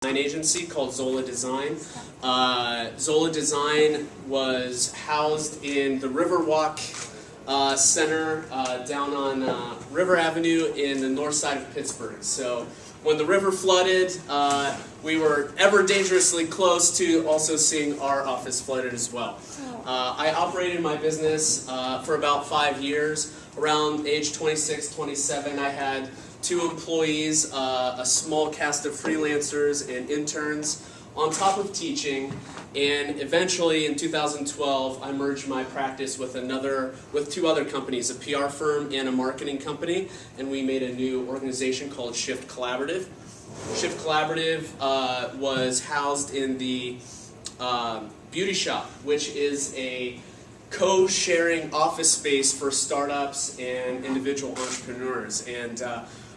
design agency called Zola Design. Zola Design was housed in the Riverwalk Center down on River Avenue in the north side of Pittsburgh. So when the river flooded, we were ever dangerously close to also seeing our office flooded as well. I operated my business for about 5 years. Around age 26, 27, I had 2 employees, a small cast of freelancers and interns, on top of teaching. And eventually, in 2012, I merged my practice with 2 other companies, a PR firm and a marketing company, and we made a new organization called Shift Collaborative. Shift Collaborative was housed in the Beauty Shop, which is a co-sharing office space for startups and individual entrepreneurs. And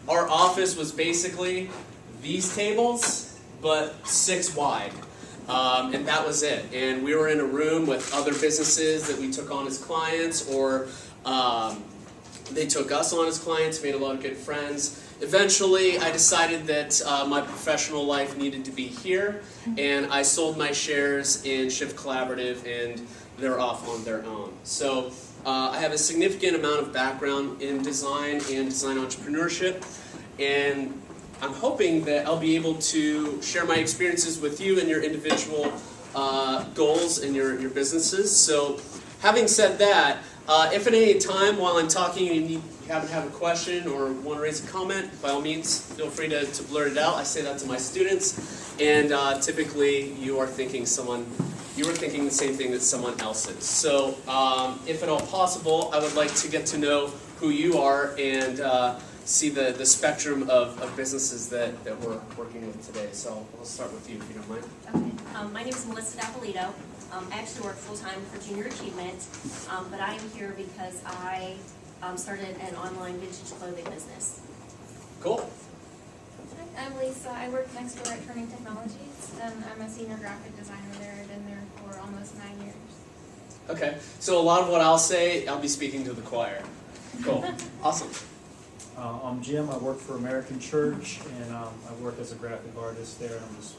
our office was basically these tables, but 6 wide. And that was it. And we were in a room with other businesses that we took on as clients, or they took us on as clients, made a lot of good friends. Eventually, I decided that my professional life needed to be here, and I sold my shares in Shift Collaborative, and they're off on their own. So I have a significant amount of background in design and design entrepreneurship, and I'm hoping that I'll be able to share my experiences with you and your individual goals and your businesses. So having said that, if at any time while I'm talking you happen to have a question or want to raise a comment, by all means, feel free to blurt it out. I say that to my students, and typically you were thinking the same thing that someone else is. So if at all possible, I would like to get to know who you are and see the spectrum of businesses that we're working with today. So we'll start with you, if you don't mind. Okay. My name is Melissa Dapolito. I actually work full-time for Junior Achievement, but I am here because I started an online vintage clothing business. Cool. Hi, I'm Lisa. I work next door at Turning Technologies, and I'm a senior graphic designer there. I've been there for almost 9 years. Okay, so a lot of what I'll say, I'll be speaking to the choir. Cool. Awesome. I'm Jim. I work for American Church, and I work as a graphic artist there. I'm just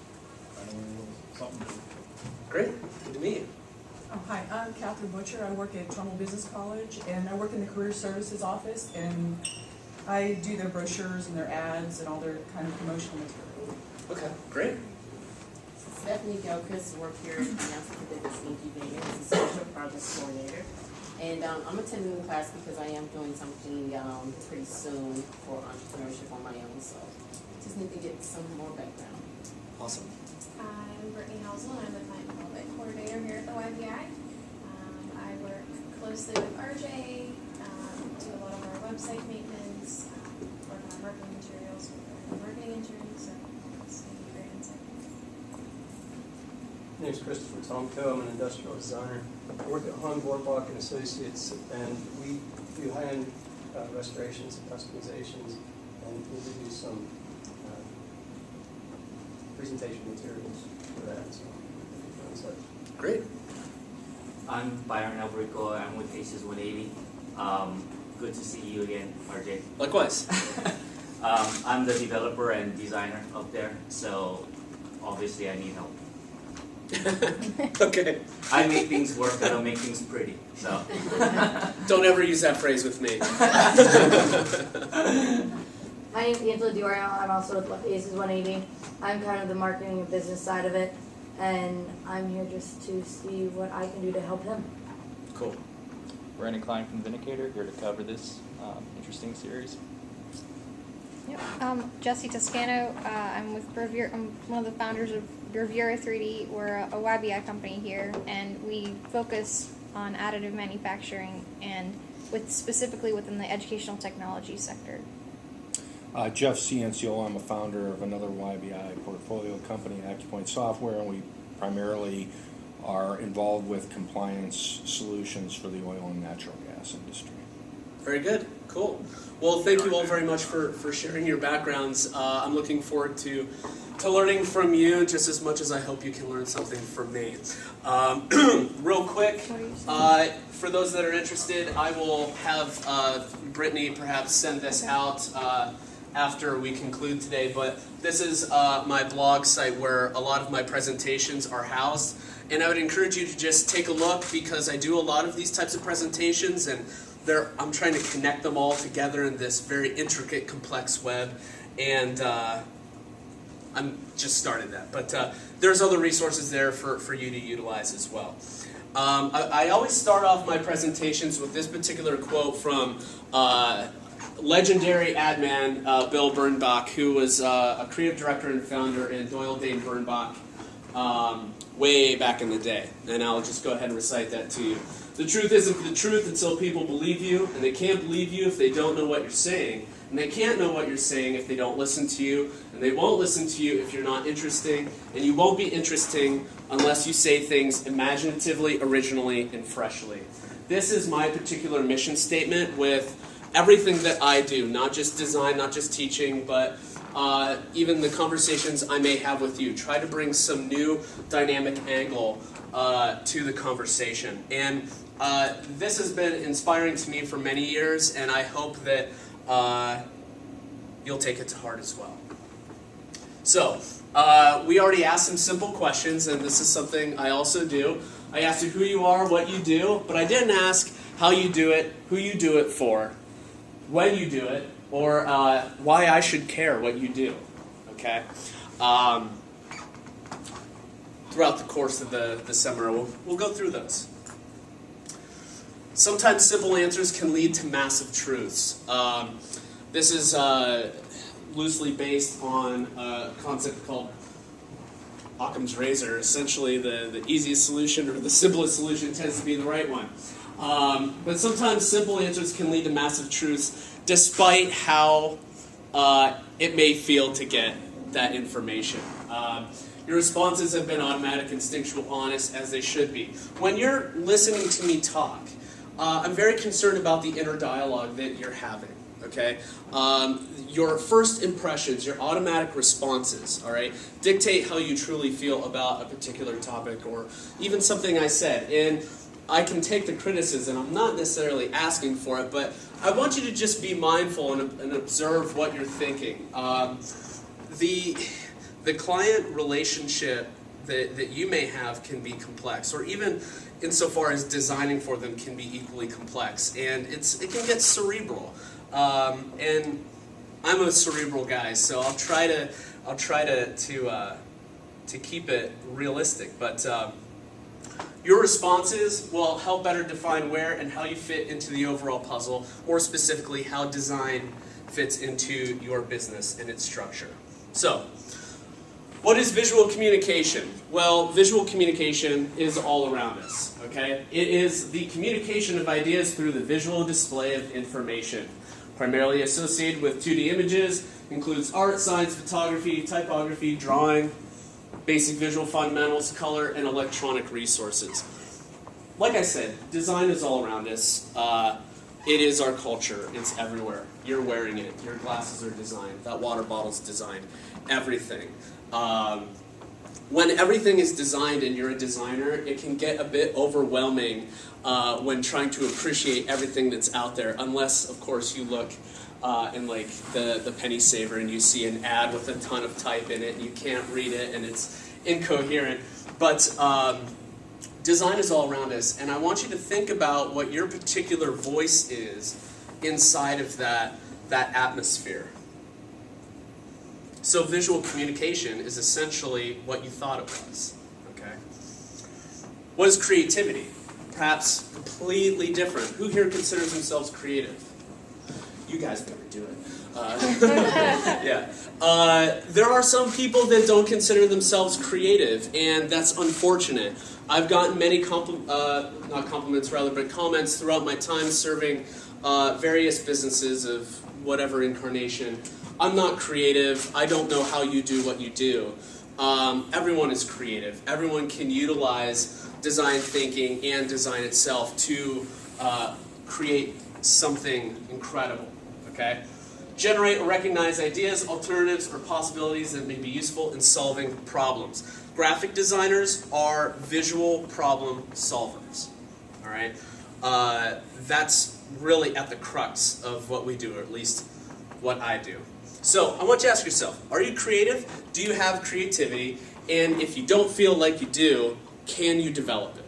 trying to learn a little something. Great. Good to meet you. Oh, hi, I'm Catherine Butcher. I work at Trumbull Business College, and I work in the Career Services office, and I do their brochures and their ads and all their kind of promotional material. Okay, great. Stephanie Gilchrist, work here at Incubator as a social projects coordinator. And I'm attending the class because I am doing something pretty soon for entrepreneurship on my own, so just need to get some more background. Awesome. I'm Brittany Housel, and I'm the client development coordinator here at the YBI. I work closely with RJ, do a lot of our website maintenance, work on our marketing materials with our marketing interns, so it's going to be great insight. My name is Christopher Tomko. I'm an industrial designer. I work at Hahn Borbach and Associates, and we do high-end restorations and customizations, and we do some presentation materials for that. So, Great. I'm Byron Albrico. I'm with Aces 180. Good to see you again, RJ. Likewise. I'm the developer and designer up there, so obviously I need help. Okay. I make things work, I don't make things pretty, so. Don't ever use that phrase with me. My name is Angela Diorio. I'm also with Aces 180. I'm kind of the marketing and business side of it, and I'm here just to see what I can do to help him. Cool. Brandon Klein from Vindicator, here to cover this interesting series. Yep. Jesse Toscano. I'm with Bravura. I'm one of the founders of Bravura 3D. We're a YBI company here, and we focus on additive manufacturing and specifically within the educational technology sector. Jeff Cianciolo. I'm a founder of another YBI portfolio company, AccuPoint Software, and we primarily are involved with compliance solutions for the oil and natural gas industry. Very good. Cool. Well, thank you all very much for sharing your backgrounds. I'm looking forward to learning from you just as much as I hope you can learn something from me. Real quick, for those that are interested, I will have Brittany perhaps send this out after we conclude today, but this is my blog site where a lot of my presentations are housed. And I would encourage you to just take a look, because I do a lot of these types of presentations, and I'm trying to connect them all together in this very intricate, complex web. And I'm just started that. But there's other resources there for you to utilize as well. I always start off my presentations with this particular quote from legendary ad man Bill Bernbach, who was a creative director and founder in Doyle Dane Bernbach way back in the day. And I'll just go ahead and recite that to you. The truth isn't the truth until people believe you, and they can't believe you if they don't know what you're saying. And they can't know what you're saying if they don't listen to you, and they won't listen to you if you're not interesting, and you won't be interesting unless you say things imaginatively, originally, and freshly. This is my particular mission statement with everything that I do, not just design, not just teaching, but even the conversations I may have with you. Try to bring some new dynamic angle to the conversation. And this has been inspiring to me for many years, and I hope that you'll take it to heart as well. So, we already asked some simple questions, and this is something I also do. I asked you who you are, what you do, but I didn't ask how you do it, who you do it for, when you do it, or why I should care what you do, okay? Throughout the course of the seminar, we'll go through those. Sometimes simple answers can lead to massive truths. This is loosely based on a concept called Occam's razor. Essentially, the easiest solution or the simplest solution tends to be the right one. But sometimes simple answers can lead to massive truths, despite how it may feel to get that information. Your responses have been automatic, instinctual, honest, as they should be. When you're listening to me talk, I'm very concerned about the inner dialogue that you're having, okay? Your first impressions, your automatic responses, all right, dictate how you truly feel about a particular topic or even something I said. And I can take the criticism. I'm not necessarily asking for it, but I want you to just be mindful and observe what you're thinking. The client relationship that you may have can be complex, or even insofar as designing for them can be equally complex, and it can get cerebral. And I'm a cerebral guy, so I'll try to keep it realistic. But your responses will help better define where and how you fit into the overall puzzle, or specifically how design fits into your business and its structure. So, what is visual communication? Well, visual communication is all around us, okay? It is the communication of ideas through the visual display of information. Primarily associated with 2D images, includes art, science, photography, typography, drawing, basic visual fundamentals, color, and electronic resources. Like I said, design is all around us. It is our culture. It's everywhere. You're wearing it. Your glasses are designed. That water bottle's designed. Everything. When everything is designed and you're a designer, it can get a bit overwhelming when trying to appreciate everything that's out there, unless, of course, you look in like the penny saver and you see an ad with a ton of type in it and you can't read it and it's incoherent. But design is all around us, and I want you to think about what your particular voice is inside of that atmosphere. So visual communication is essentially what you thought it was, okay? What is creativity? Perhaps completely different. Who here considers themselves creative? You guys better do it. Yeah. There are some people that don't consider themselves creative, and that's unfortunate. I've gotten many comments throughout my time serving various businesses of whatever incarnation. I'm not creative. I don't know how you do what you do. Everyone is creative. Everyone can utilize design thinking and design itself to create something incredible. Okay? Generate or recognize ideas, alternatives, or possibilities that may be useful in solving problems. Graphic designers are visual problem solvers. All right? That's really at the crux of what we do, or at least what I do. So I want you to ask yourself, are you creative? Do you have creativity? And if you don't feel like you do, can you develop it?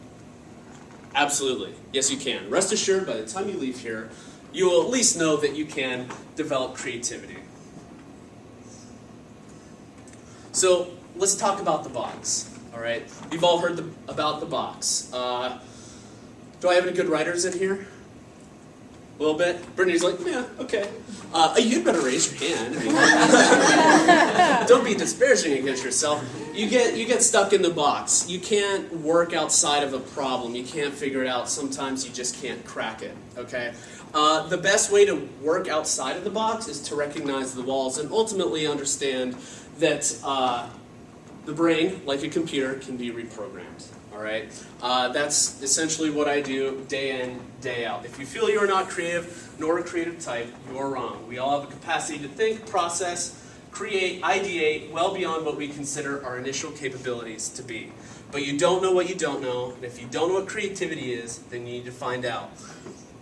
Absolutely. Yes, you can. Rest assured, by the time you leave here, you will at least know that you can develop creativity. So let's talk about the box. All right, you've all heard about the box. Do I have any good writers in here? A little bit? Brittany's like, yeah, okay. You'd better raise your hand. I mean, don't be disparaging against yourself. You get stuck in the box. You can't work outside of a problem. You can't figure it out. Sometimes you just can't crack it, okay? The best way to work outside of the box is to recognize the walls and ultimately understand that the brain, like a computer, can be reprogrammed. All right, that's essentially what I do day in, day out. If you feel you are not creative, nor a creative type, you are wrong. We all have a capacity to think, process, create, ideate well beyond what we consider our initial capabilities to be. But you don't know what you don't know, and if you don't know what creativity is, then you need to find out.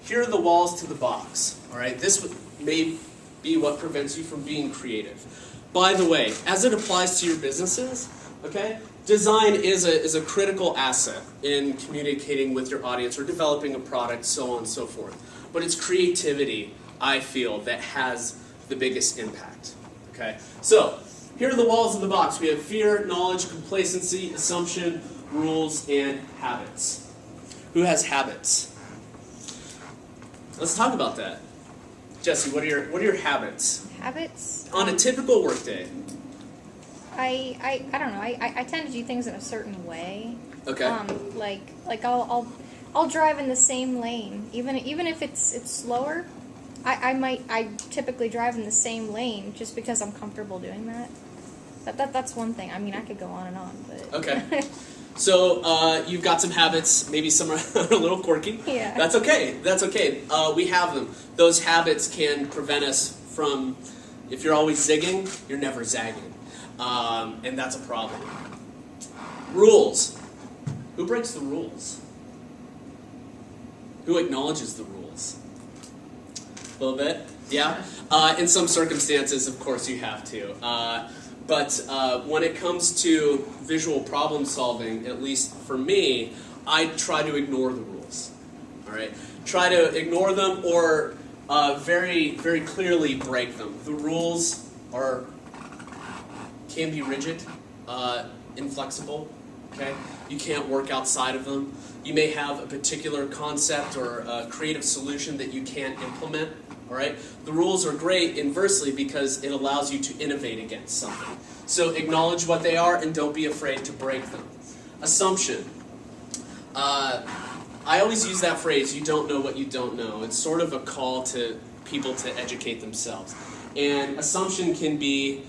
Here are the walls to the box. All right, this may be what prevents you from being creative. By the way, as it applies to your businesses, okay, design is a critical asset in communicating with your audience or developing a product, so on and so forth. But it's creativity, I feel, that has the biggest impact. Okay, so here are the walls of the box. We have fear, knowledge, complacency, assumption, rules, and habits. Who has habits? Let's talk about that. Jesse, what are your habits? Habits? On a typical workday. I don't know. I tend to do things in a certain way. Okay. Like I'll drive in the same lane, even if it's slower. I typically drive in the same lane just because I'm comfortable doing that. That's one thing. I mean, I could go on and on, but okay. So you've got some habits. Maybe some are a little quirky. Yeah. That's okay. That's okay. We have them. Those habits can prevent us from. If you're always zigging, you're never zagging. And that's a problem. Rules. Who breaks the rules? Who acknowledges the rules? A little bit? Yeah? In some circumstances, of course, you have to. But when it comes to visual problem solving, at least for me, I try to ignore the rules. All right? Try to ignore them or very, very clearly break them. The rules can be rigid, inflexible, okay? You can't work outside of them. You may have a particular concept or a creative solution that you can't implement, all right? The rules are great inversely because it allows you to innovate against something. So acknowledge what they are and don't be afraid to break them. Assumption. I always use that phrase, you don't know what you don't know. It's sort of a call to people to educate themselves. And assumption can be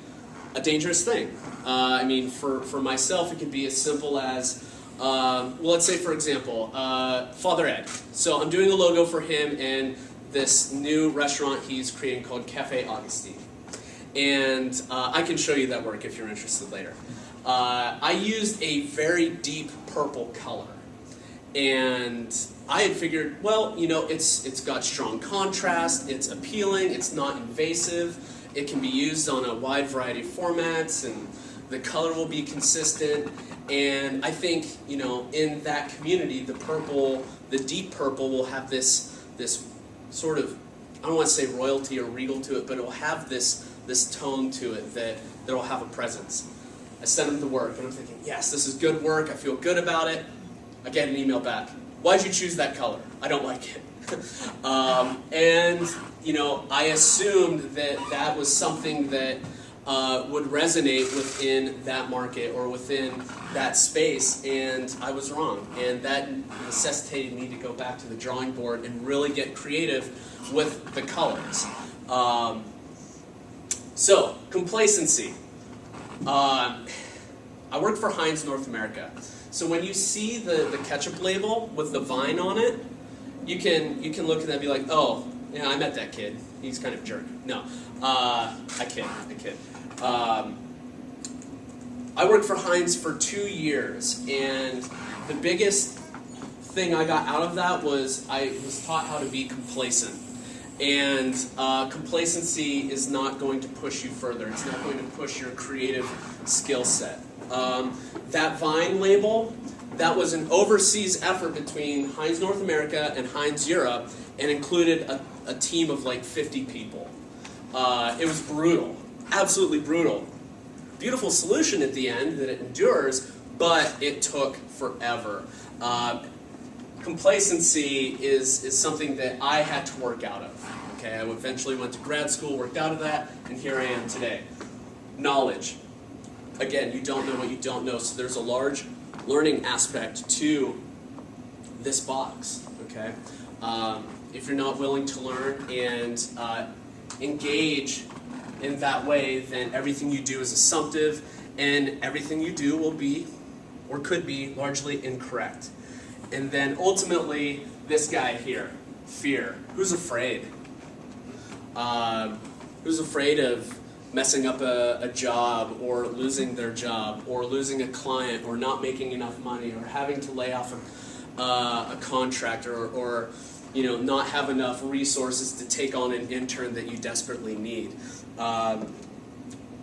a dangerous thing. I mean, for myself, it could be as simple as, well, let's say, for example, Father Ed. So I'm doing a logo for him and this new restaurant he's creating called Cafe Augustine. And I can show you that work if you're interested later. I used a very deep purple color. And I had figured, well, you know, it's got strong contrast, it's appealing, it's not invasive, it can be used on a wide variety of formats, and the color will be consistent. And I think, you know, in that community, the purple, the deep purple will have this sort of, I don't want to say royalty or regal to it, but it will have this tone to it that will have a presence. I sent him the work, and I'm thinking, yes, this is good work, I feel good about it. I get an email back. Why'd you choose that color? I don't like it. And, you know, I assumed that was something that would resonate within that market or within that space, and I was wrong. And that necessitated me to go back to the drawing board and really get creative with the colors. So, complacency. I worked for Heinz North America. So when you see the ketchup label with the vine on it, you can look at that and be like, oh, yeah, I met that kid. He's kind of a jerk. No, I kid. I worked for Heinz for 2 years, and the biggest thing I got out of that was I was taught how to be complacent. And complacency is not going to push you further. It's not going to push your creative skill set. That Vine label, that was an overseas effort between Heinz North America and Heinz Europe, and included a team of like 50 people. It was brutal, absolutely brutal. Beautiful solution at the end that it endures, but it took forever. Complacency is something that I had to work out of. Okay, I eventually went to grad school, worked out of that, and here I am today. Knowledge. Again, you don't know what you don't know, so there's a large learning aspect to this box. Okay, if you're not willing to learn and engage in that way, then everything you do is assumptive, and everything you do will be, or could be, largely incorrect. And then ultimately, this guy here, fear. Who's afraid? Who's afraid of messing up a job, or losing their job, or losing a client, or not making enough money, or having to lay off a contractor, or not have enough resources to take on an intern that you desperately need?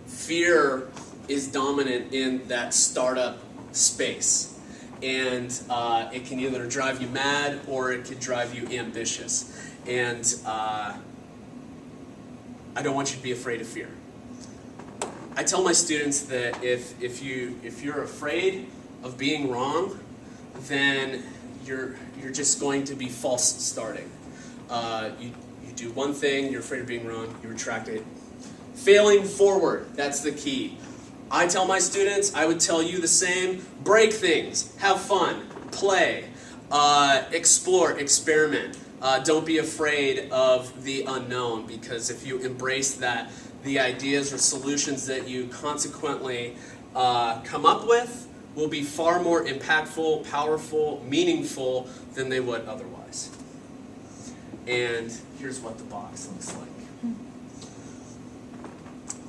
Fear is dominant in that startup space. And it can either drive you mad or it can drive you ambitious. And I don't want you to be afraid of fear. I tell my students that if you're afraid of being wrong, then you're just going to be false starting. You do one thing, you're afraid of being wrong, you retract it. Failing forward, that's the key. I tell my students, I would tell you the same, break things, have fun, play, explore, experiment. Don't be afraid of the unknown, because if you embrace that, the ideas or solutions that you consequently come up with will be far more impactful, powerful, meaningful than they would otherwise. And here's what the box looks like.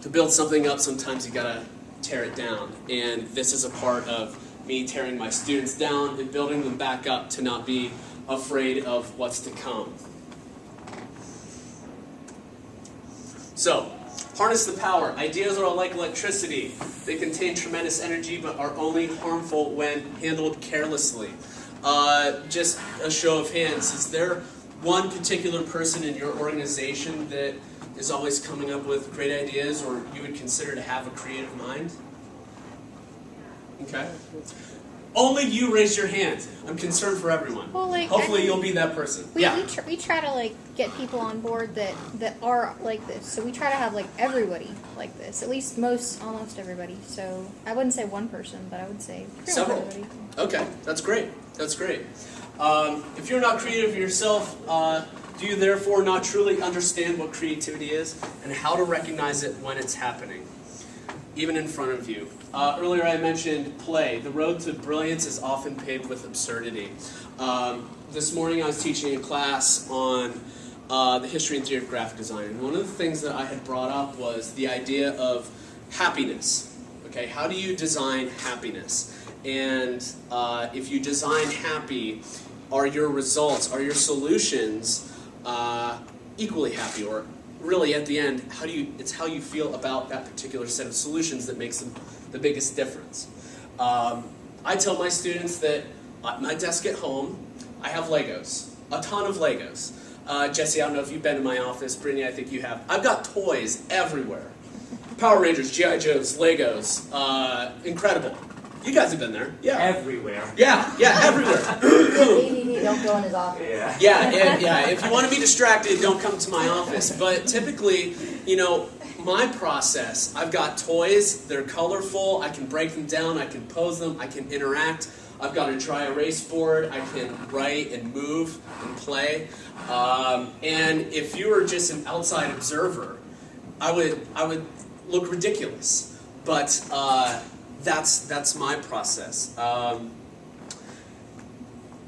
To build something up, sometimes you gotta tear it down. And this is a part of me tearing my students down and building them back up to not be afraid of what's to come. So, harness the power. Ideas are like electricity. They contain tremendous energy but are only harmful when handled carelessly. Just a show of hands. Is there one particular person in your organization that is always coming up with great ideas, or you would consider to have a creative mind? Okay. Only you raise your hand. I'm concerned for everyone. Well, Hopefully you'll be that person. We try to get people on board that are like this. So we try to have everybody like this. At least almost everybody. So I wouldn't say one person, but I would say several. Everybody. Okay, that's great. That's great. If you're not creative yourself, do you therefore not truly understand what creativity is and how to recognize it when it's happening, even in front of you? Earlier I mentioned play. The road to brilliance is often paved with absurdity. This morning I was teaching a class on the history and theory of graphic design. And one of the things that I had brought up was the idea of happiness. Okay, how do you design happiness? And if you design happy, are your results, are your solutions equally happy? Or really at the end, it's how you feel about that particular set of solutions that makes the biggest difference. I tell my students that at my desk at home, I have Legos, a ton of Legos. Jesse, I don't know if you've been to my office. Brittany, I think you have. I've got toys everywhere. Power Rangers, G.I. Joes, Legos, incredible. You guys have been there. Yeah. Everywhere. Yeah, everywhere. ADD, don't go in his office. Yeah. If you want to be distracted, don't come to my office. But typically, my process, I've got toys, they're colorful, I can break them down, I can pose them, I can interact. I've got a dry erase board, I can write and move and play. And if you were just an outside observer, I would look ridiculous. But that's my process.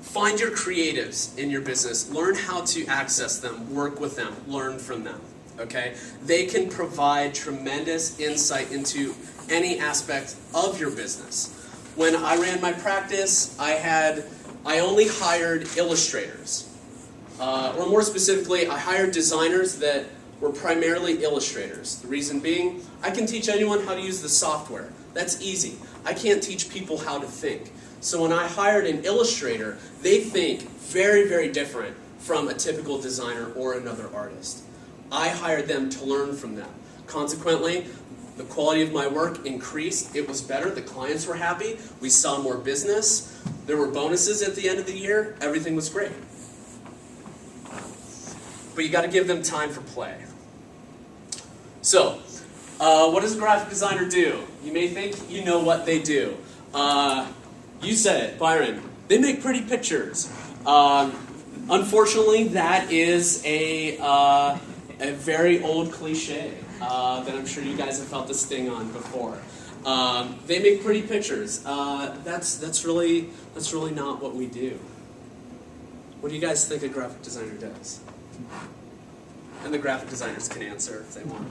Find your creatives in your business. Learn how to access them, work with them, learn from them. Okay? They can provide tremendous insight into any aspect of your business. When I ran my practice, I only hired illustrators. Or more specifically, I hired designers that were primarily illustrators. The reason being, I can teach anyone how to use the software. That's easy. I can't teach people how to think. So when I hired an illustrator, they think very, very different from a typical designer or another artist. I hired them to learn from them. Consequently, the quality of my work increased. It was better. The clients were happy. We saw more business. There were bonuses at the end of the year. Everything was great. But you got to give them time for play. So, what does a graphic designer do? You may think you know what they do. You said it, Byron. They make pretty pictures. Unfortunately, that is a very old cliche that I'm sure you guys have felt the sting on before. They make pretty pictures. That's really not what we do. What do you guys think a graphic designer does? And the graphic designers can answer if they want.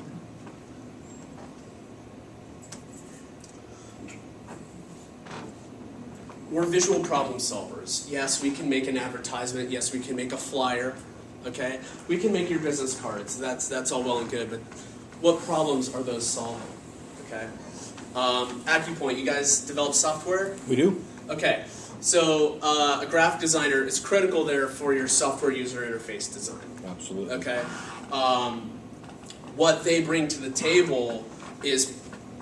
We're visual problem solvers. Yes, we can make an advertisement. Yes, we can make a flyer. Okay, we can make your business cards. That's all well and good. But what problems are those solving? Okay, AccuPoint. You guys develop software? We do. Okay, so a graphic designer is critical there for your software user interface design. Absolutely. Okay, what they bring to the table is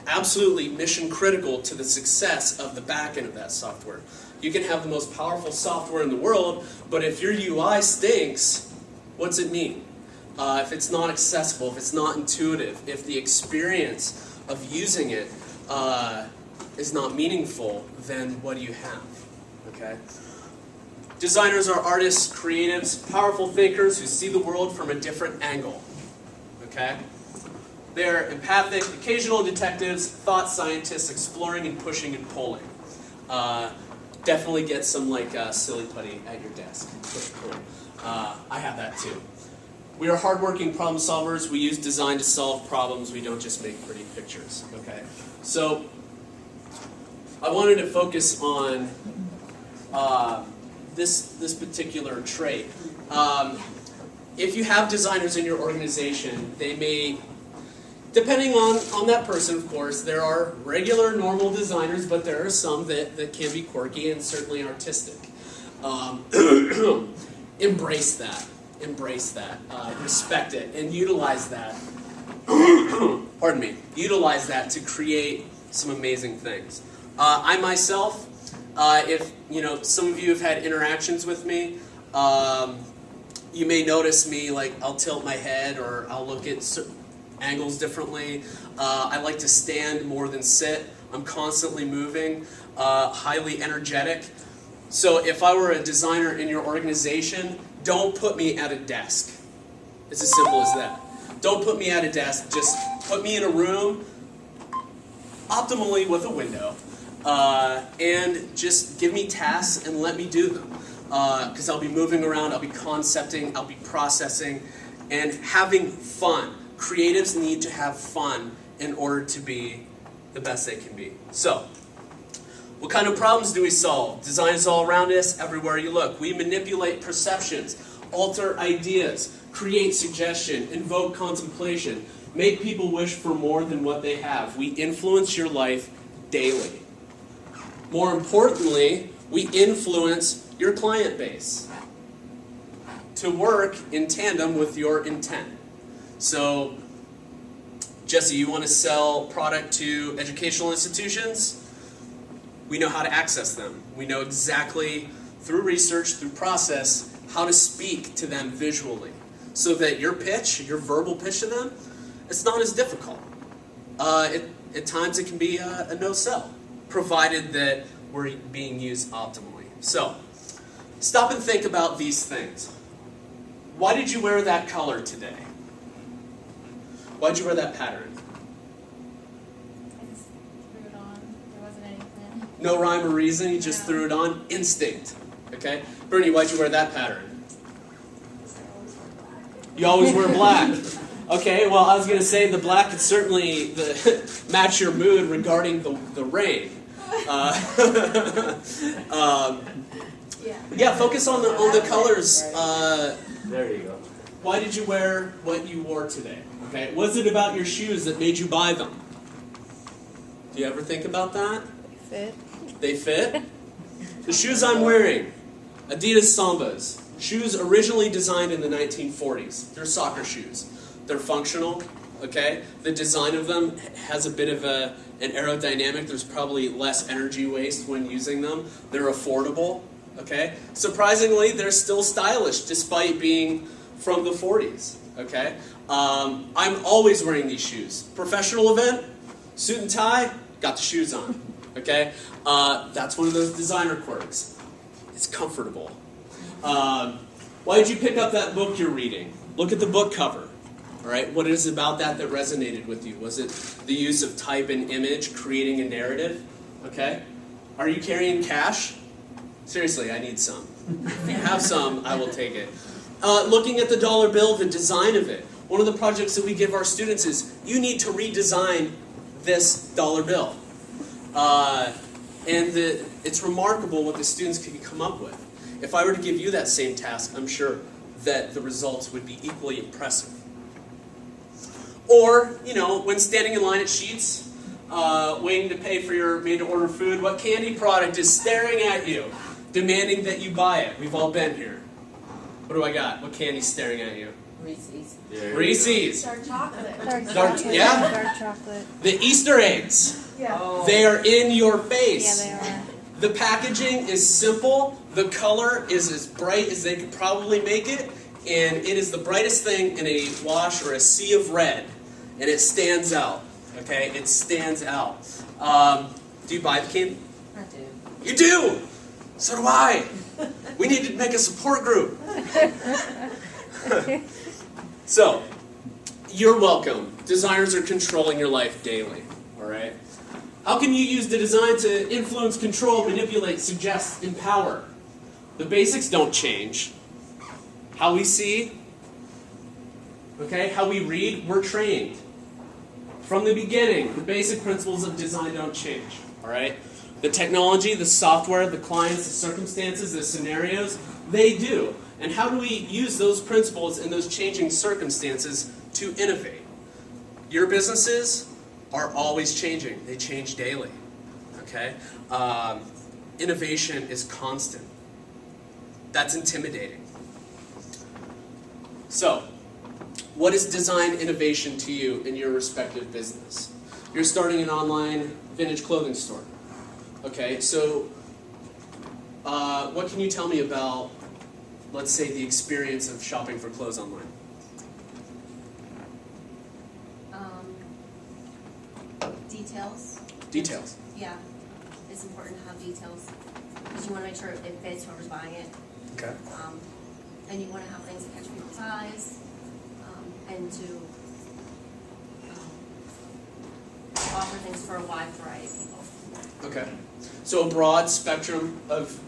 absolutely mission critical to the success of the back end of that software. You can have the most powerful software in the world, but if your UI stinks, what's it mean? If it's not accessible, if it's not intuitive, if the experience of using it is not meaningful, then what do you have? Okay? Designers are artists, creatives, powerful thinkers who see the world from a different angle. Okay? They're empathic, occasional detectives, thought scientists, exploring and pushing and pulling. Definitely get some silly putty at your desk. Push pull. I have that too. We are hardworking problem solvers. We use design to solve problems. We don't just make pretty pictures. Okay. So I wanted to focus on this particular trait. If you have designers in your organization, they may, depending on that person, of course, there are regular, normal designers, but there are some that can be quirky and certainly artistic. Embrace that. Embrace that. Respect it. And utilize that. Pardon me. Utilize that to create some amazing things. I myself, if some of you have had interactions with me, you may notice me, I'll tilt my head or I'll look at certain angles differently. I like to stand more than sit. I'm constantly moving, highly energetic. So if I were a designer in your organization, don't put me at a desk. It's as simple as that. Don't put me at a desk. Just put me in a room, optimally with a window, and just give me tasks and let me do them. Because I'll be moving around, I'll be concepting, I'll be processing, and having fun. Creatives need to have fun in order to be the best they can be. So, what kind of problems do we solve? Design is all around us, everywhere you look. We manipulate perceptions, alter ideas, create suggestion, invoke contemplation, make people wish for more than what they have. We influence your life daily. More importantly, we influence your client base to work in tandem with your intent. So, Jesse, you want to sell product to educational institutions? We know how to access them. We know exactly, through research, through process, how to speak to them visually. So that your pitch, your verbal pitch to them, it's not as difficult. At times it can be a no-sell, provided that we're being used optimally. So, stop and think about these things. Why did you wear that color today? Why did you wear that pattern? I just threw it on. There wasn't any plan. No rhyme or reason, you just threw it on? Instinct. Okay? Bernie, why'd you wear that pattern? You always wear black. Okay, well, I was going to say the black could certainly match your mood regarding the rain. Yeah, focus on the colors. There you go. Why did you wear what you wore today? Okay, was it about your shoes that made you buy them? Do you ever think about that? Fit. They fit? The shoes I'm wearing, Adidas Sambas. Shoes originally designed in the 1940s. They're soccer shoes. They're functional, okay? The design of them has a bit of an aerodynamic. There's probably less energy waste when using them. They're affordable, okay? Surprisingly, they're still stylish despite being from the 40s, okay? I'm always wearing these shoes. Professional event, suit and tie, got the shoes on, okay? That's one of those designer quirks. It's comfortable. Why did you pick up that book you're reading? Look at the book cover. All right, what is it about that resonated with you? Was it the use of type and image, creating a narrative? Okay. Are you carrying cash? Seriously, I need some. If you have some, I will take it. Looking at the dollar bill, the design of it. One of the projects that we give our students is, you need to redesign this dollar bill. It's remarkable what the students can come up with. If I were to give you that same task, I'm sure that the results would be equally impressive. Or, you know, when standing in line at Sheetz, waiting to pay for your made-to-order food, what candy product is staring at you, demanding that you buy it? We've all been here. What do I got? What candy's staring at you? Reese's. Reese's. Dark chocolate. Dark chocolate. The Easter eggs. Yeah. Oh. They are in your face. Yeah, they are. The packaging is simple. The color is as bright as they could probably make it. And it is the brightest thing in a wash or a sea of red. And it stands out. Okay? It stands out. Do you buy the candy? I do. You do! So do I. We need to make a support group. So, you're welcome. Designers are controlling your life daily. Alright? How can you use the design to influence, control, manipulate, suggest, empower? The basics don't change. How we see, okay, how we read, we're trained. From the beginning, the basic principles of design don't change. Alright? The technology, the software, the clients, the circumstances, the scenarios, they do. And how do we use those principles in those changing circumstances to innovate? Your businesses are always changing. They change daily. Okay? Innovation is constant. That's intimidating. So, what is design innovation to you in your respective business? You're starting an online vintage clothing store. Okay, so what can you tell me about, let's say, the experience of shopping for clothes online? Details. Details. Yeah, it's important to have details because you want to make sure it fits whoever's buying it. Okay. And you want to have things that catch people's eyes, and to offer things for a wide variety of people. Okay. So a broad spectrum of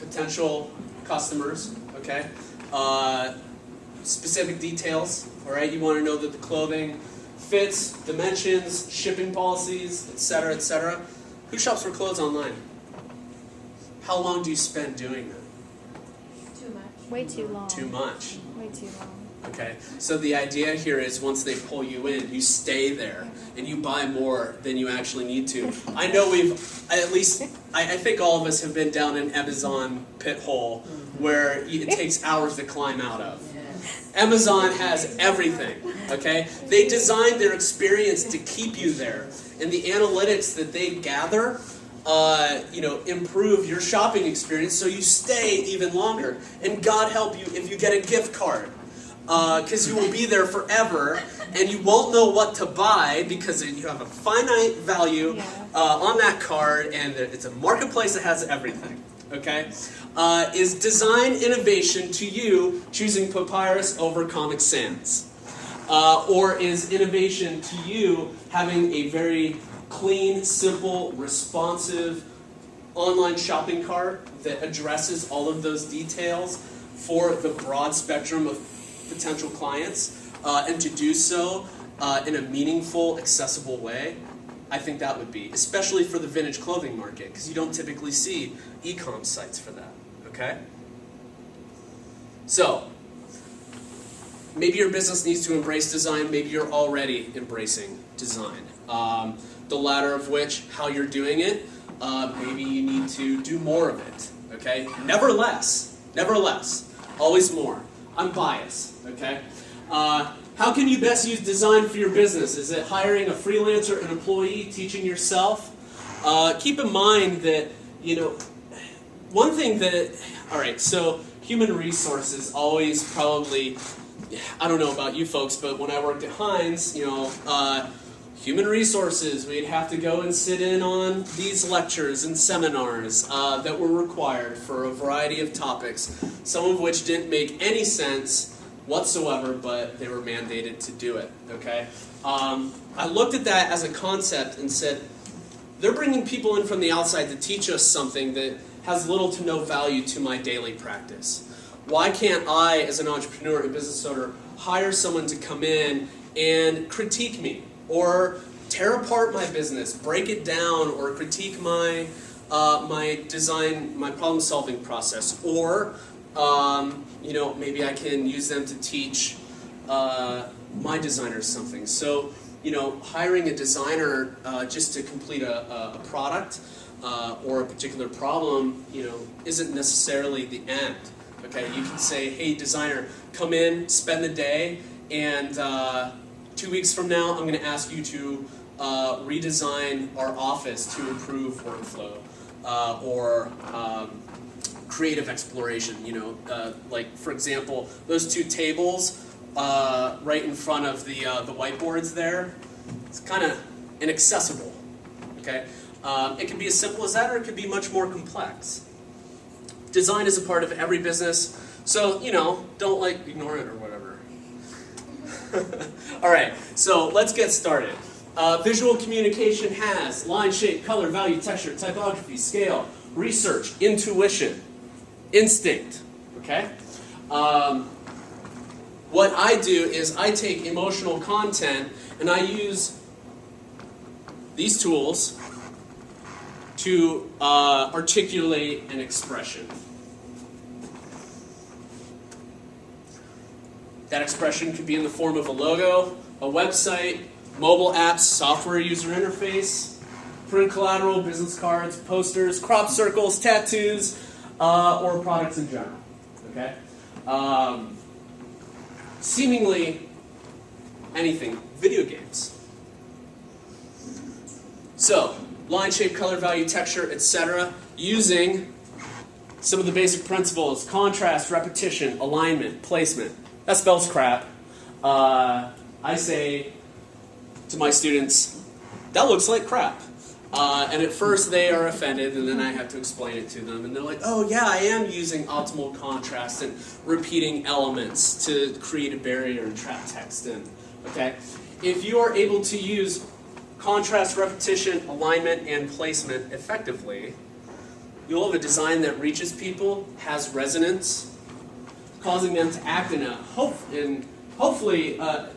potential customers. Okay. Specific details. All right. You want to know that the clothing fits, dimensions, shipping policies, etc., etc. Who shops for clothes online? How long do you spend doing that? Too much. Way too long. Too much. Way too long. Okay, so the idea here is once they pull you in, you stay there, and you buy more than you actually need to. I know I think all of us have been down an Amazon pit hole where it takes hours to climb out of. Amazon has everything, okay? They designed their experience to keep you there, and the analytics that they gather improve your shopping experience so you stay even longer. And God help you if you get a gift card. Because you will be there forever, and you won't know what to buy because you have a finite value on that card, and it's a marketplace that has everything. Okay? Is design innovation to you choosing Papyrus over Comic Sans? Or is innovation to you having a very clean, simple, responsive online shopping cart that addresses all of those details for the broad spectrum of potential clients, and to do so in a meaningful, accessible way? I think that would be, especially for the vintage clothing market, because you don't typically see e-com sites for that, okay? So, maybe your business needs to embrace design, maybe you're already embracing design. The latter of which, how you're doing it, maybe you need to do more of it, okay? Never less, always more. I'm biased, okay? How can you best use design for your business? Is it hiring a freelancer, an employee, teaching yourself? Keep in mind that, you know, one thing that, all right, so human resources always probably, I don't know about you folks, but when I worked at Heinz, you know, human resources, we'd have to go and sit in on these lectures and seminars that were required for a variety of topics, some of which didn't make any sense whatsoever, but they were mandated to do it, okay? I looked at that as a concept and said, they're bringing people in from the outside to teach us something that has little to no value to my daily practice. Why can't I, as an entrepreneur and business owner, hire someone to come in and critique me, or tear apart my business, break it down, or critique my my design, my problem-solving process, or you know, maybe I can use them to teach my designers something. So, you know, hiring a designer just to complete a product or a particular problem, you know, isn't necessarily the end. Okay, you can say, hey, designer, come in, spend the day, and 2 weeks from now, I'm going to ask you to redesign our office to improve workflow or creative exploration. You know, like for example, those two tables right in front of the whiteboards there. It's kind of inaccessible. Okay, it can be as simple as that, or it could be much more complex. Design is a part of every business, so you know, don't like ignore it or whatever. All right, so let's get started. Visual communication has line, shape, color, value, texture, typography, scale, research, intuition, instinct. Okay. What I do is I take emotional content and I use these tools to articulate an expression. That expression could be in the form of a logo, a website, mobile apps, software user interface, print collateral, business cards, posters, crop circles, tattoos, or products in general. Okay? Seemingly anything. Video games. So, line, shape, color, value, texture, etc. Using some of the basic principles: contrast, repetition, alignment, placement. That spells crap. I say to my students, that looks like crap. And at first they are offended, and then I have to explain it to them. And they're like, oh yeah, I am using optimal contrast and repeating elements to create a barrier and trap text in. Okay? If you are able to use contrast, repetition, alignment, and placement effectively, you'll have a design that reaches people, has resonance, causing them to act hopefully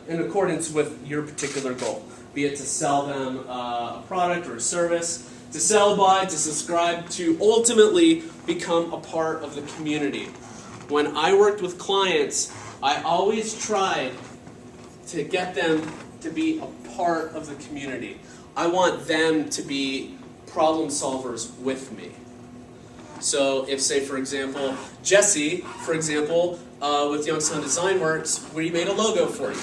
in accordance with your particular goal. Be it to sell them a product or a service, to sell by, to subscribe, to ultimately become a part of the community. When I worked with clients, I always tried to get them to be a part of the community. I want them to be problem solvers with me. So if, say, for example, Jesse, for example, with Youngstown Design Works, we made a logo for you.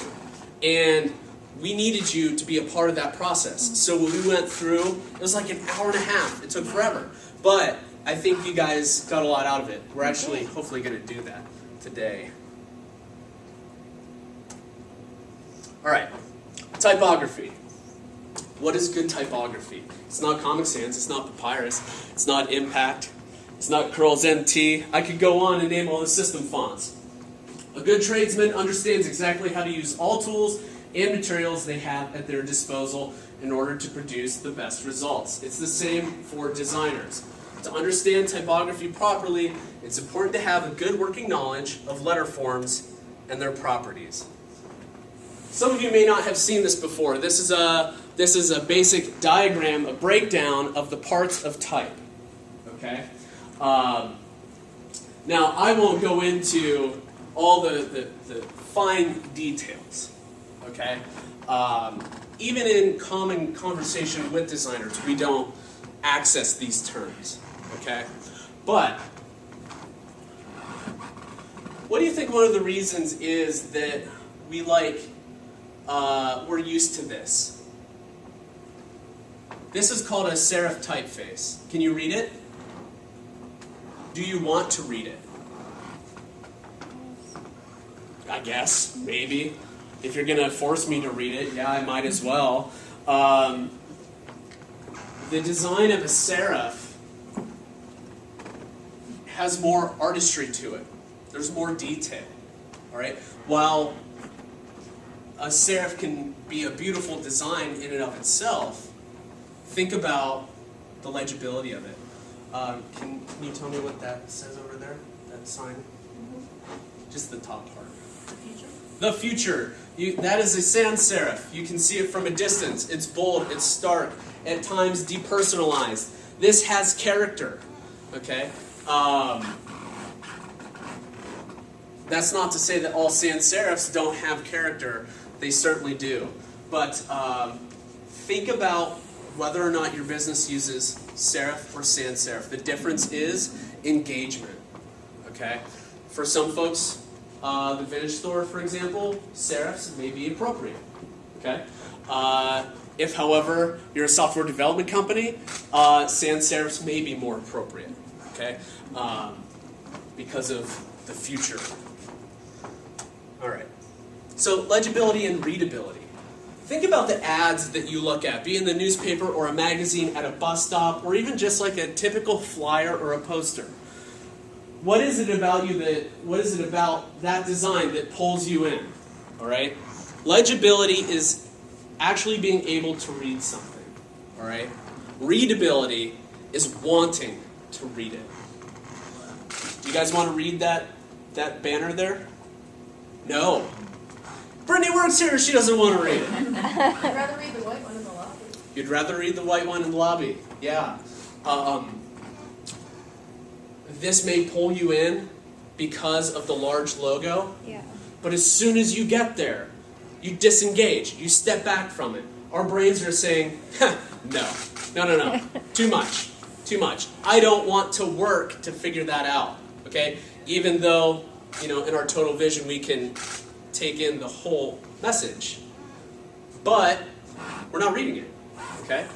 And we needed you to be a part of that process. So when we went through, it was like an hour and a half. It took forever. But I think you guys got a lot out of it. We're actually hopefully going to do that today. All right, typography. What is good typography? It's not Comic Sans, it's not Papyrus, it's not Impact, it's not Curls MT. I could go on and name all the system fonts. A good tradesman understands exactly how to use all tools and materials they have at their disposal in order to produce the best results. It's the same for designers. To understand typography properly, it's important to have a good working knowledge of letterforms and their properties. some of you may not have seen this before. This is a basic diagram, a breakdown of the parts of type. Okay. Now I won't go into all the fine details. Okay. Even in common conversation with designers, we don't access these terms. Okay. But what do you think one of the reasons is that we we're used to this? This is called a serif typeface. Can you read it? Do you want to read it? I guess, maybe. If you're going to force me to read it, yeah, I might as well. The design of a serif has more artistry to it. There's more detail. All right? While a serif can be a beautiful design in and of itself, think about the legibility of it. Can you tell me what that says over there? That sign? Just the top part. The future. The future. That is a sans serif. You can see it from a distance. It's bold. It's stark. At times depersonalized. This has character. Okay? That's not to say that all sans serifs don't have character. They certainly do. But think about whether or not your business uses serif or sans serif. The difference is engagement. Okay? For some folks, the vintage store, for example, serifs may be appropriate. Okay? If, however, you're a software development company, sans serifs may be more appropriate. Okay? Because of the future. All right. So legibility and readability. Think about the ads that you look at, be in the newspaper or a magazine, at a bus stop, or even just like a typical flyer or a poster. What is it about that design that pulls you in? All right? Legibility is actually being able to read something. All right? Readability is wanting to read it. Do you guys want to read that banner there? No. Brittany works here, she doesn't want to read it. I'd rather read the white one in the lobby. You'd rather read the white one in the lobby. Yeah. This may pull you in because of the large logo. Yeah. But as soon as you get there, you disengage. You step back from it. Our brains are saying, no. Too much. I don't want to work to figure that out. Okay? Even though, in our total vision we can take in the whole message. But we're not reading it. Okay?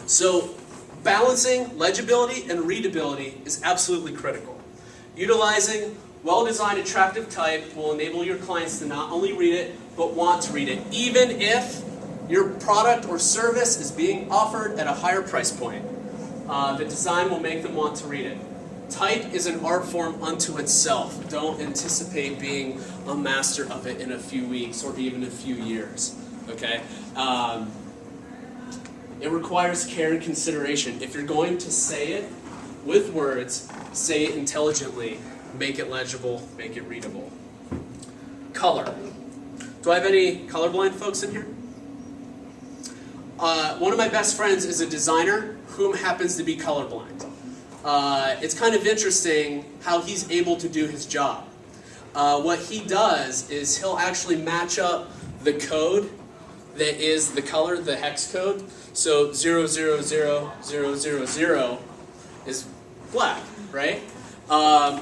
So balancing legibility and readability is absolutely critical. Utilizing well-designed, attractive type will enable your clients to not only read it, but want to read it, even if your product or service is being offered at a higher price point. The design will make them want to read it. Type is an art form unto itself. Don't anticipate being a master of it in a few weeks or even a few years. Okay? It requires care and consideration. If you're going to say it with words, say it intelligently. Make it legible, make it readable. Color. Do I have any colorblind folks in here? One of my best friends is a designer whom happens to be colorblind. It's kind of interesting how he's able to do his job. What he does is he'll actually match up the code that is the color, the hex code. So 000000 is black, right?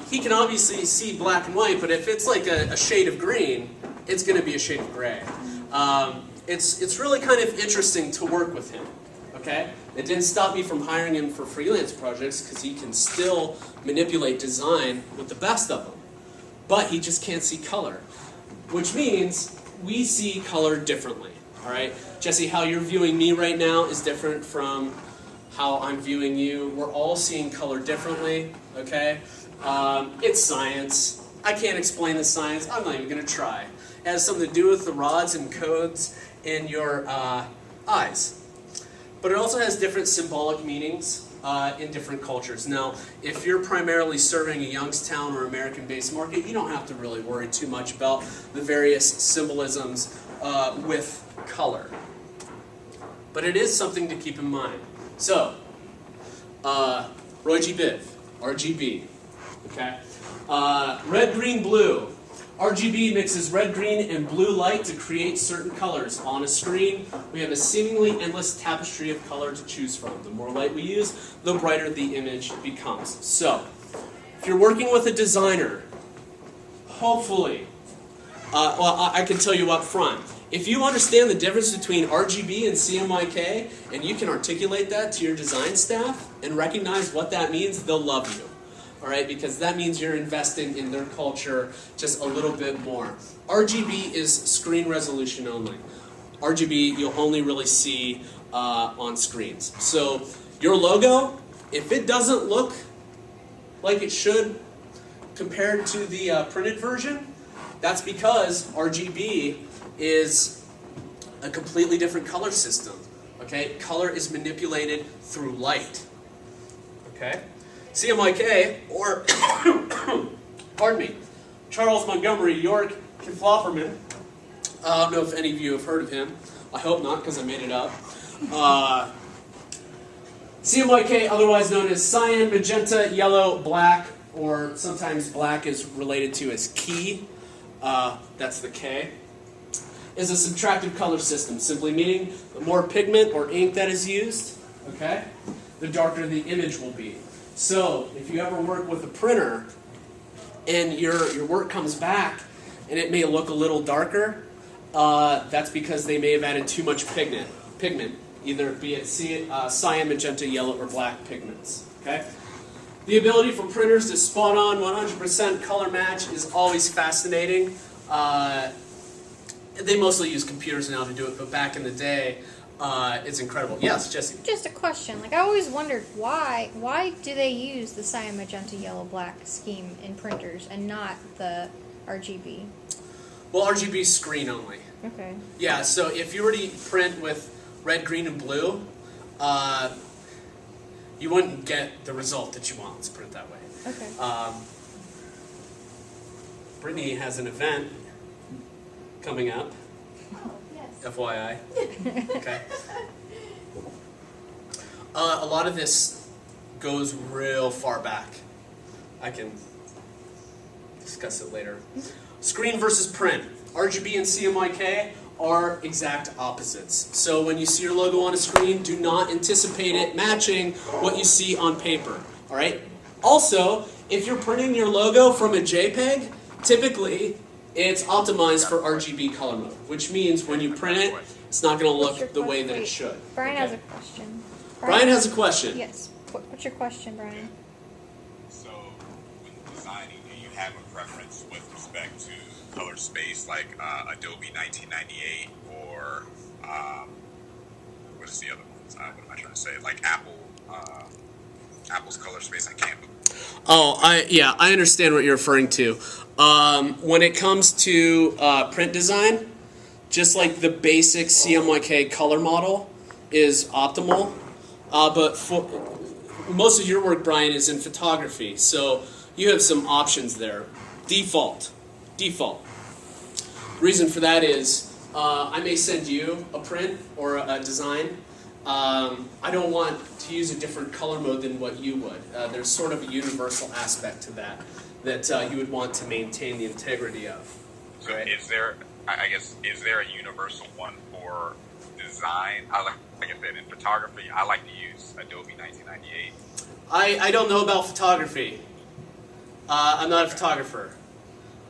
He can obviously see black and white, but if it's like a shade of green, it's going to be a shade of gray. It's really kind of interesting to work with him. Okay? It didn't stop me from hiring him for freelance projects because he can still manipulate design with the best of them. But he just can't see color, which means we see color differently. All right? Jesse, how you're viewing me right now is different from how I'm viewing you. We're all seeing color differently. Okay? It's science. I can't explain the science. I'm not even going to try. It has something to do with the rods and codes in your eyes. But it also has different symbolic meanings in different cultures. Now, if you're primarily serving a Youngstown or American-based market, you don't have to really worry too much about the various symbolisms with color. But it is something to keep in mind. So, Roy G. Biv, RGB, okay? Red, green, blue. RGB mixes red, green, and blue light to create certain colors. On a screen, we have a seemingly endless tapestry of color to choose from. The more light we use, the brighter the image becomes. So, if you're working with a designer, hopefully, I can tell you up front, if you understand the difference between RGB and CMYK, and you can articulate that to your design staff and recognize what that means, they'll love you. All right, because that means you're investing in their culture just a little bit more. RGB is screen resolution only. RGB you'll only really see on screens. So your logo, if it doesn't look like it should compared to the printed version, that's because RGB is a completely different color system. Okay, color is manipulated through light. Okay. CMYK, or, pardon me, Charles Montgomery York Keflofferman. I don't know if any of you have heard of him. I hope not, because I made it up. CMYK, otherwise known as cyan, magenta, yellow, black, or sometimes black is related to as key. That's the K. Is a subtractive color system, simply meaning the more pigment or ink that is used, okay, the darker the image will be. So, if you ever work with a printer and your work comes back and it may look a little darker, that's because they may have added too much pigment, either be it cyan, magenta, yellow, or black pigments. Okay? The ability for printers to spot on 100% color match is always fascinating. They mostly use computers now to do it, but back in the day, it's incredible. Yes, Jesse? Just a question. Like, I always wondered why do they use the cyan, magenta, yellow, black scheme in printers and not the RGB? Well, RGB is screen only. Okay. Yeah, so if you were to print with red, green, and blue, you wouldn't get the result that you want. Let's put it that way. Okay. Brittany has an event coming up. Yes. FYI. Okay. A lot of this goes real far back. I can discuss it later. Screen versus print. RGB and CMYK are exact opposites. So when you see your logo on a screen, do not anticipate it matching what you see on paper. All right? Also, if you're printing your logo from a JPEG, typically it's optimized for RGB color mode, which means when you print it, it's not going to look the way that it should. Brian Okay? has a question. Brian has a question. Yes. What's your question, Brian? So, when designing, do you have a preference with respect to color space, like Adobe 1998, or what is the other ones? What am I trying to say? Like Apple's color space. I can't. Oh, I understand what you're referring to. When it comes to print design, just like the basic CMYK color model is optimal, but for most of your work, Brian, is in photography, so you have some options there. Default. Reason for that is I may send you a print or a design. I don't want to use a different color mode than what you would. There's sort of a universal aspect to that you would want to maintain the integrity of. So, right? is there a universal one for design? Like I said, in photography, I like to use Adobe 1998. I don't know about photography. I'm not a photographer.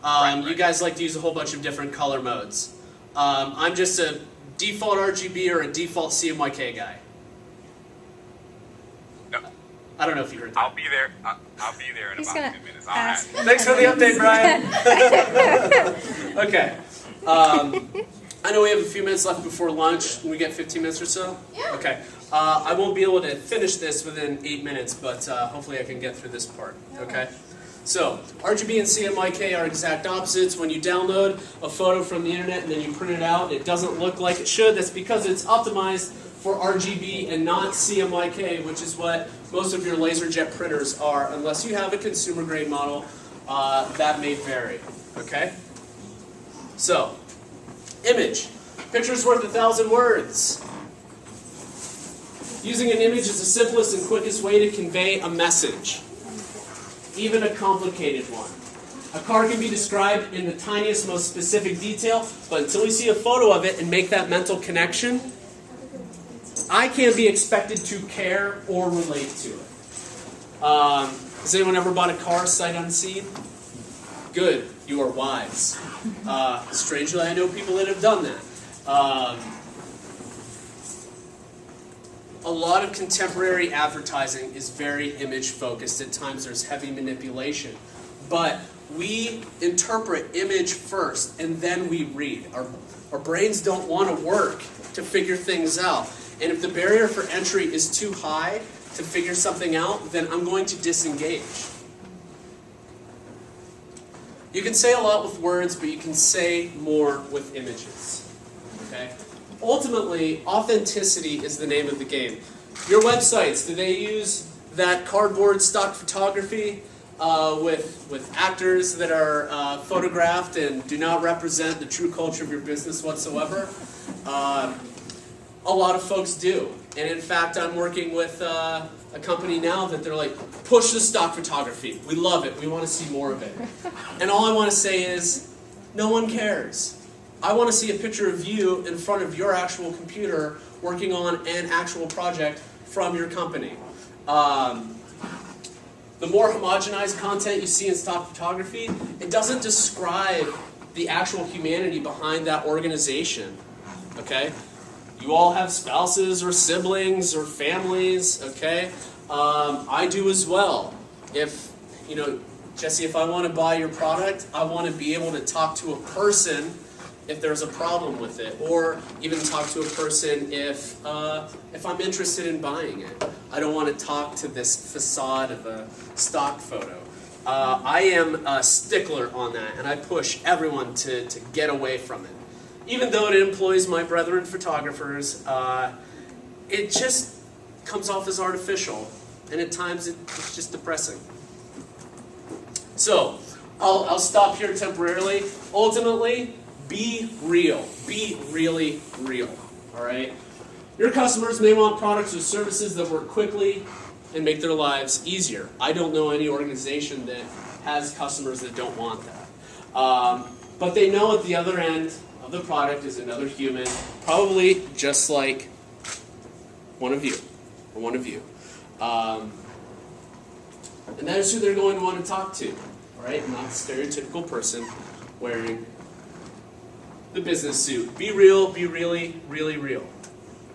Right. You guys like to use a whole bunch of different color modes. I'm just a default RGB or a default CMYK guy. No, I don't know if you heard that. I'll be there. I'll be there in He's about gonna 2 minutes. ask. Thanks for the update, Brian. Okay. I know we have a few minutes left before lunch. Can we get 15 minutes or so? Yeah. Okay. I won't be able to finish this within 8 minutes, but hopefully I can get through this part. Okay? So, RGB and CMYK are exact opposites. When you download a photo from the internet and then you print it out, it doesn't look like it should. That's because it's optimized for RGB and not CMYK, which is what most of your LaserJet printers are, unless you have a consumer grade model. That may vary, okay? So, image. Picture's worth 1,000 words. Using an image is the simplest and quickest way to convey a message, even a complicated one. A car can be described in the tiniest, most specific detail, but until we see a photo of it and make that mental connection, I can't be expected to care or relate to it. Has anyone ever bought a car sight unseen? Good, you are wise. Strangely, I know people that have done that. A lot of contemporary advertising is very image focused. At times there's heavy manipulation. But we interpret image first and then we read. Our brains don't want to work to figure things out. And if the barrier for entry is too high to figure something out, then I'm going to disengage. You can say a lot with words, but you can say more with images. Okay? Ultimately, authenticity is the name of the game. Your websites, do they use that cardboard stock photography with actors that are photographed and do not represent the true culture of your business whatsoever? A lot of folks do. And in fact, I'm working with a company now that they're like, push the stock photography. We love it. We want to see more of it. And all I want to say is, no one cares. I want to see a picture of you in front of your actual computer working on an actual project from your company. The more homogenized content you see in stock photography, it doesn't describe the actual humanity behind that organization. Okay? You all have spouses or siblings or families, okay? I do as well. If, Jesse, if I want to buy your product, I want to be able to talk to a person if there's a problem with it, or even talk to a person if I'm interested in buying it. I don't want to talk to this facade of a stock photo. I am a stickler on that, and I push everyone to get away from it. Even though it employs my brethren photographers, it just comes off as artificial, and at times it's just depressing. So, I'll stop here temporarily. Ultimately, be real. Be really real, all right? Your customers may want products or services that work quickly and make their lives easier. I don't know any organization that has customers that don't want that. But they know at the other end of the product is another human, probably just like one of you, or one of you. And that is who they're going to want to talk to, all right? Not the stereotypical person wearing the business suit. Be real, be really, really real.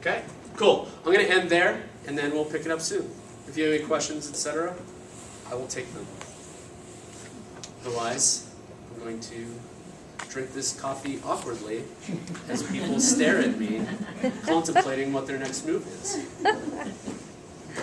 Okay? Cool. I'm going to end there, and then we'll pick it up soon. If you have any questions, etc., I will take them. Otherwise, I'm going to drink this coffee awkwardly as people stare at me, contemplating what their next move is.